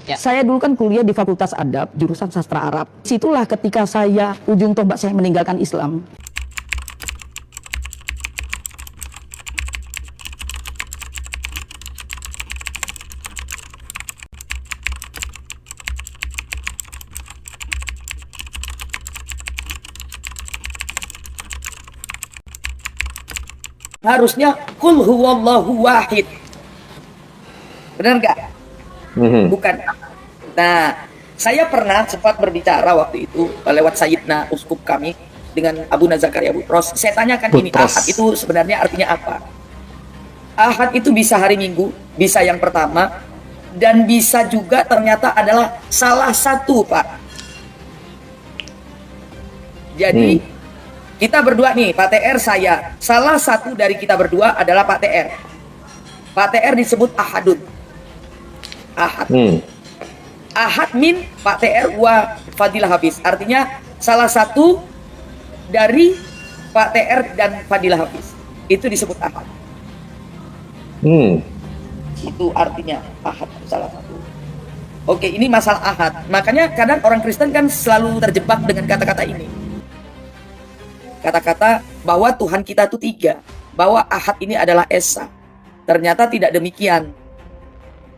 Ya. Saya dulu kan kuliah di Fakultas Adab, jurusan Sastra Arab. Situlah ketika saya ujung tombak saya meninggalkan Islam. Harusnya qul huwallahu wahid. Benar nggak? Bukan. Nah, saya pernah sempat berbicara waktu itu lewat Sayyidna uskup kami dengan Abu Nazakaria Butros. Saya tanyakan ini, ahad itu sebenarnya artinya apa? Ahad itu bisa hari Minggu, bisa yang pertama, dan bisa juga ternyata adalah salah satu, Pak. Jadi kita berdua nih, Pak TR saya. Salah satu dari kita berdua adalah Pak TR. Pak TR disebut ahadun. Ahad. Ahad min Pak TR wa Fadilah Hafiz. Artinya salah satu dari Pak TR dan Fadilah Hafiz. Itu disebut ahad. Itu artinya ahad, salah satu. Oke, ini masalah ahad. Makanya kadang orang Kristen kan selalu terjebak dengan kata-kata ini. Kata-kata bahwa Tuhan kita itu tiga, bahwa ahad ini adalah esa. Ternyata tidak demikian.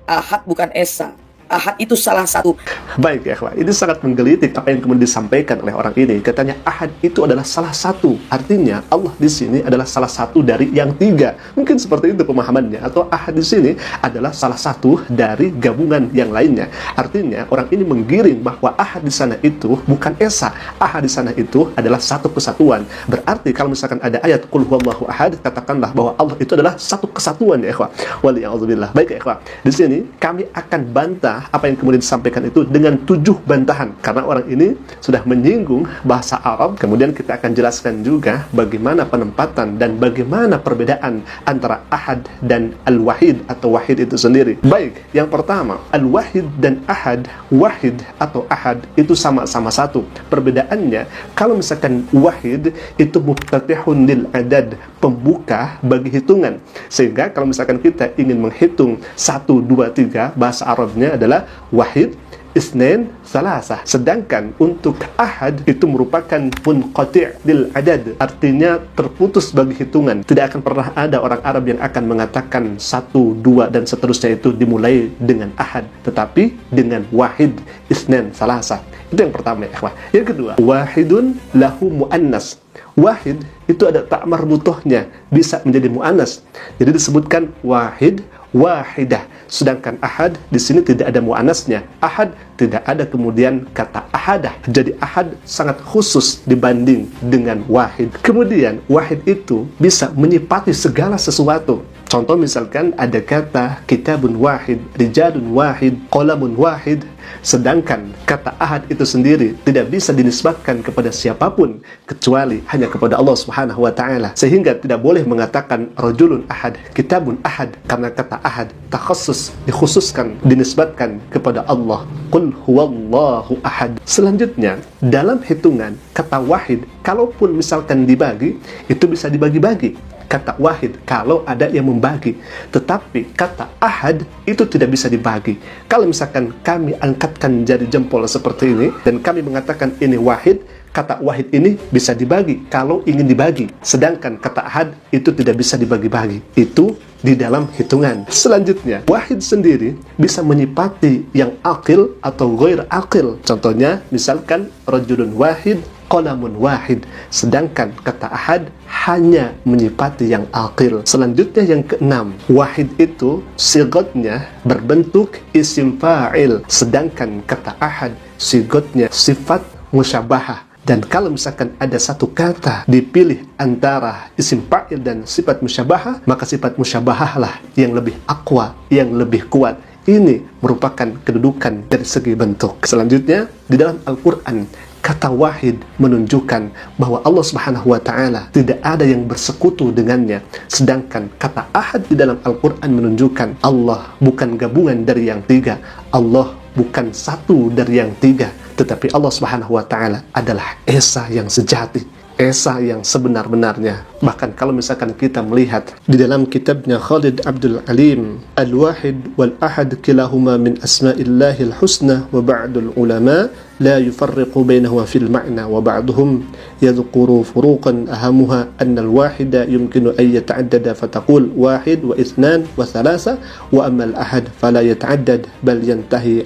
Ahad bukan esa. Ahad itu salah satu. Baik ya, ikhwan. Ini sangat menggelitik apa yang kemudian disampaikan oleh orang ini. Katanya ahad itu adalah salah satu. Artinya Allah di sini adalah salah satu dari yang tiga. Mungkin seperti itu pemahamannya. Atau ahad di sini adalah salah satu dari gabungan yang lainnya. Artinya orang ini menggiring bahwa ahad di sana itu bukan esa. Ahad di sana itu adalah satu kesatuan. Berarti kalau misalkan ada ayat qul huwallahu ahad, katakanlah bahwa Allah itu adalah satu kesatuan ya, ikhwan. Waliya'udzubillah. Baik ya, ikhwan. Di sini kami akan bantah apa yang kemudian disampaikan itu dengan 7 bantahan, karena orang ini sudah menyinggung bahasa Arab. Kemudian kita akan jelaskan juga bagaimana penempatan dan bagaimana perbedaan antara ahad dan al-wahid atau wahid itu sendiri. Baik, yang pertama, al-wahid dan ahad. Wahid atau ahad itu sama-sama satu. Perbedaannya, kalau misalkan wahid itu muftatihun lil adad, pembuka bagi hitungan. Sehingga kalau misalkan kita ingin menghitung 1, 2, 3, bahasa Arabnya adalah wahid, isnain, salasah. Sedangkan untuk ahad itu merupakan munqati' lil adad, artinya terputus bagi hitungan. Tidak akan pernah ada orang Arab yang akan mengatakan 1, 2 dan seterusnya itu dimulai dengan ahad, tetapi dengan wahid, isnain, salasah. Itu yang pertama ya, ikhwah. Yang kedua, wahidun lahu muannas. Wahid itu ada tak marbutohnya, bisa menjadi muannas. Jadi disebutkan wahid, wahidah. Sedangkan ahad di sini tidak ada muannasnya. Ahad tidak ada kemudian kata ahadah. Jadi ahad sangat khusus dibanding dengan wahid. Kemudian wahid itu bisa menyipati segala sesuatu. Contoh misalkan ada kata kitabun wahid, rijalun wahid, qalamun wahid. Sedangkan kata ahad itu sendiri tidak bisa dinisbatkan kepada siapapun kecuali hanya kepada Allah Subhanahu wa taala. Sehingga tidak boleh mengatakan rajulun ahad, kitabun ahad, karena kata ahad takhassus, dikhususkan, dinisbatkan kepada Allah. Qul huwallahu ahad. Selanjutnya, dalam hitungan kata wahid, kalaupun misalkan dibagi, itu bisa dibagi-bagi. Kata wahid kalau ada yang membagi, tetapi kata ahad itu tidak bisa dibagi. Kalau misalkan kami angkatkan jari jempol seperti ini dan kami mengatakan ini wahid, kata wahid ini bisa dibagi kalau ingin dibagi. Sedangkan kata ahad itu tidak bisa dibagi-bagi. Itu di dalam hitungan. Selanjutnya, wahid sendiri bisa menyipati yang akil atau ghair akil. Contohnya, misalkan rajulun wahid, qalamun wahid. Sedangkan kata ahad hanya menyipati yang akil. Selanjutnya yang keenam, wahid itu sigotnya berbentuk isim fa'il. Sedangkan kata ahad sigotnya sifat musyabahah. Dan kalau misalkan ada satu kata dipilih antara isim fa'il dan sifat musyabahah, maka sifat musyabahah lah yang lebih aqwa, yang lebih kuat. Ini merupakan kedudukan dari segi bentuk. Selanjutnya, di dalam Al-Quran, kata wahid menunjukkan bahwa Allah Subhanahu wa taala tidak ada yang bersekutu dengannya. Sedangkan kata ahad di dalam Al-Quran menunjukkan Allah bukan gabungan dari yang tiga. Allah bukan satu dari yang tiga. Tetapi Allah Subhanahu wa taala adalah esa yang sejati. Esa yang sebenar-benarnya. Bahkan kalau misalkan kita melihat di dalam kitabnya Khalid Abdul Alim, Al-Wahid wal-Ahad kilahuma min asma'illahil husna, wa ba'dul ulama la yufarriqu bainahuma fil ma'na, wa ba'duhum yadhkuru furuqan ahamuha anna al-wahida yumkinu an yata'addada fataqul wahid wa ithnan wa thalasa, wa amma al-ahad fala yata'addad bal yantahi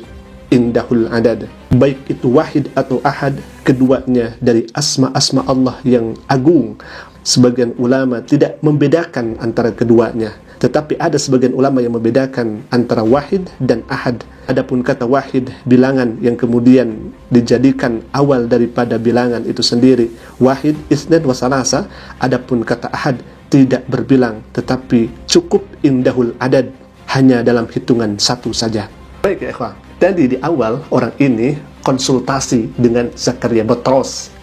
indahul adad. Baik itu wahid atau ahad, keduanya dari asma-asma Allah yang agung. Sebagian ulama tidak membedakan antara keduanya, tetapi ada sebagian ulama yang membedakan antara wahid dan ahad. Adapun kata wahid, bilangan yang kemudian dijadikan awal daripada bilangan itu sendiri, wahid, itsnan wa salasa. Adapun kata ahad tidak berbilang, tetapi cukup indahul adad, hanya dalam hitungan satu saja. Baik ya ikhwan, tadi di awal orang ini konsultasi dengan Zakaria Botros.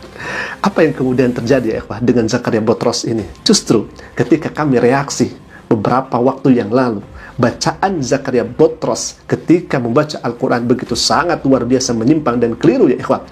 Apa yang kemudian terjadi ya ikhwan dengan Zakaria Botros ini? Justru ketika kami reaksi beberapa waktu yang lalu, bacaan Zakaria Botros ketika membaca Al-Quran begitu sangat luar biasa menyimpang dan keliru ya ikhwan.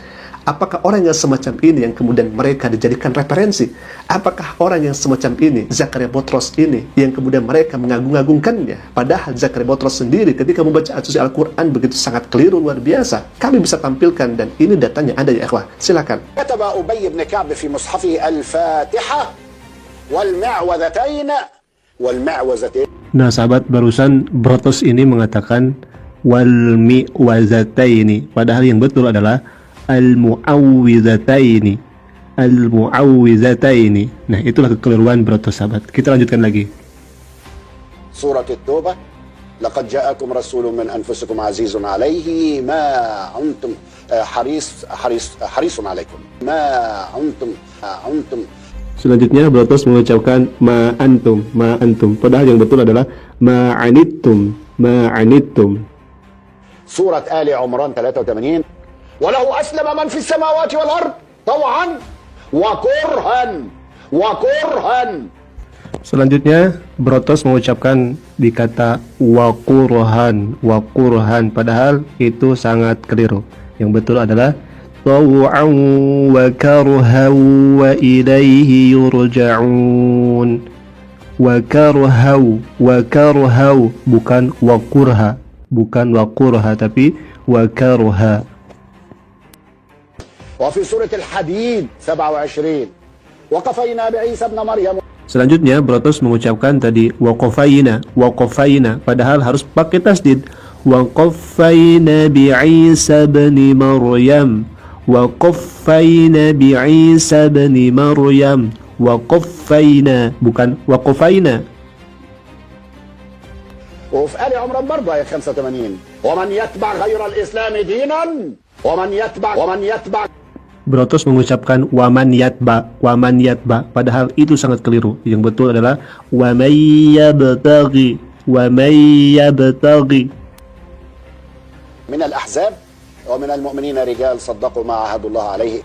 Apakah orang yang semacam ini yang kemudian mereka dijadikan referensi? Apakah orang yang semacam ini, Zakaria Botros ini, yang kemudian mereka mengagung-agungkannya? Padahal Zakaria Botros sendiri ketika membaca suci Al-Quran begitu sangat keliru luar biasa. Kami bisa tampilkan dan ini datanya ada ya ikhwah. Silakan. Kata Ubay bin Ka'b fi mushafih Al-Fatihah wal mi'wazatain. Nah sahabat, barusan Botros ini mengatakan wal mi'wazataini, padahal yang betul adalah al-mu'awwizataini. Al-mu'awwizataini. Nah, itulah kekeliruan Botros sahabat. Kita lanjutkan lagi. Surah At-Taubah, laqad ja'akum rasulun min anfusikum azizun 'alaihi ma antum harisun 'alaikum. Ma antum. Selanjutnya Botros mengucapkan ma antum. Padahal yang betul adalah ma anittum. Surah Ali Imran 83. وله أسلم من في السماوات والأرض طوعا وكرها. Selanjutnya Botros mengucapkan di kata wakurhan, padahal itu sangat keliru. Yang betul adalah taw'an wa karhan wa ilaihi yurja'un. Wa karhau, bukan wakurha, tapi wa karha. وفي سورة الحديد 27 وقفينا بعيسى ابن مريم. Selanjutnya Botros mengucapkan tadi waqafaina, padahal harus pakai tasdid. Waqafaina bi'isa ibn Maryam. Waqafaina, bukan waqafaina. وفي آل عمران برضه آية 85 ومن يتبع غير الإسلام دينا ومن يتبع. Botros mengucapkan waman yatba, padahal itu sangat keliru. Yang betul adalah wa may yabtaghi. من الأحزاب ومن المؤمنين رجال صدقوا ما عاهدوا الله عليه.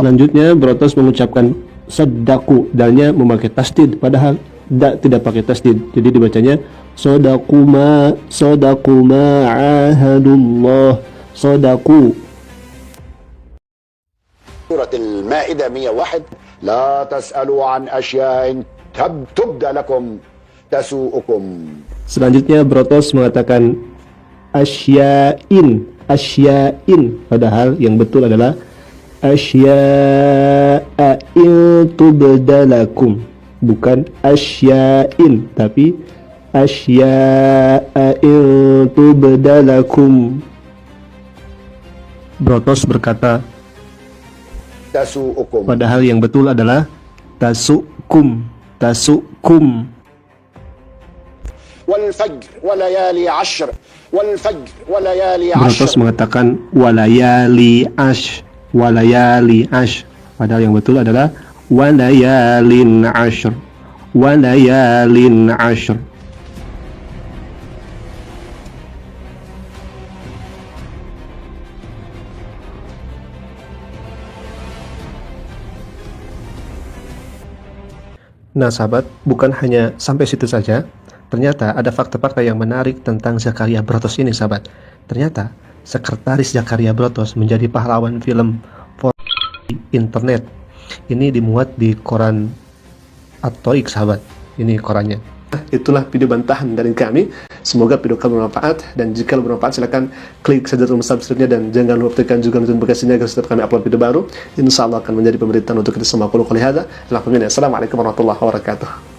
Selanjutnya Botros mengucapkan sadaqu, dalnya memakai tasdid, padahal tidak pakai tasdid. Jadi dibacanya sadaqu ma ahadullah. سورة المائدة 101 لا تسألوا عن أشياء تبدأ لكم تسوءكم. Selanjutnya Botros mengatakan asya'in, padahal yang betul adalah asya'in tubdalakum, bukan asya'in, tapi asya'in tubdalakum. Botros berkata تسوءكم. padahal yang betul adalah tasukum. والفجر وليالي عشر. Botros mengatakan walayali ash, padahal yang betul adalah walayalin ashr. Nah sahabat, bukan hanya sampai situ saja. Ternyata ada fakta-fakta yang menarik tentang Zakaria Botros ini sahabat. Ternyata sekretaris Zakaria Botros menjadi pahlawan film internet. Ini dimuat di koran At-Thariq, sahabat. Ini korannya. Itulah video bantahan dari kami. Semoga video kami bermanfaat, dan jika bermanfaat silahkan klik saja tombol subscribe-nya dan jangan lupa tekan juga notifikasinya agar setiap kami upload video baru, insya Allah akan menjadi pemberitaan untuk kita semua. Assalamualaikum warahmatullahi wabarakatuh.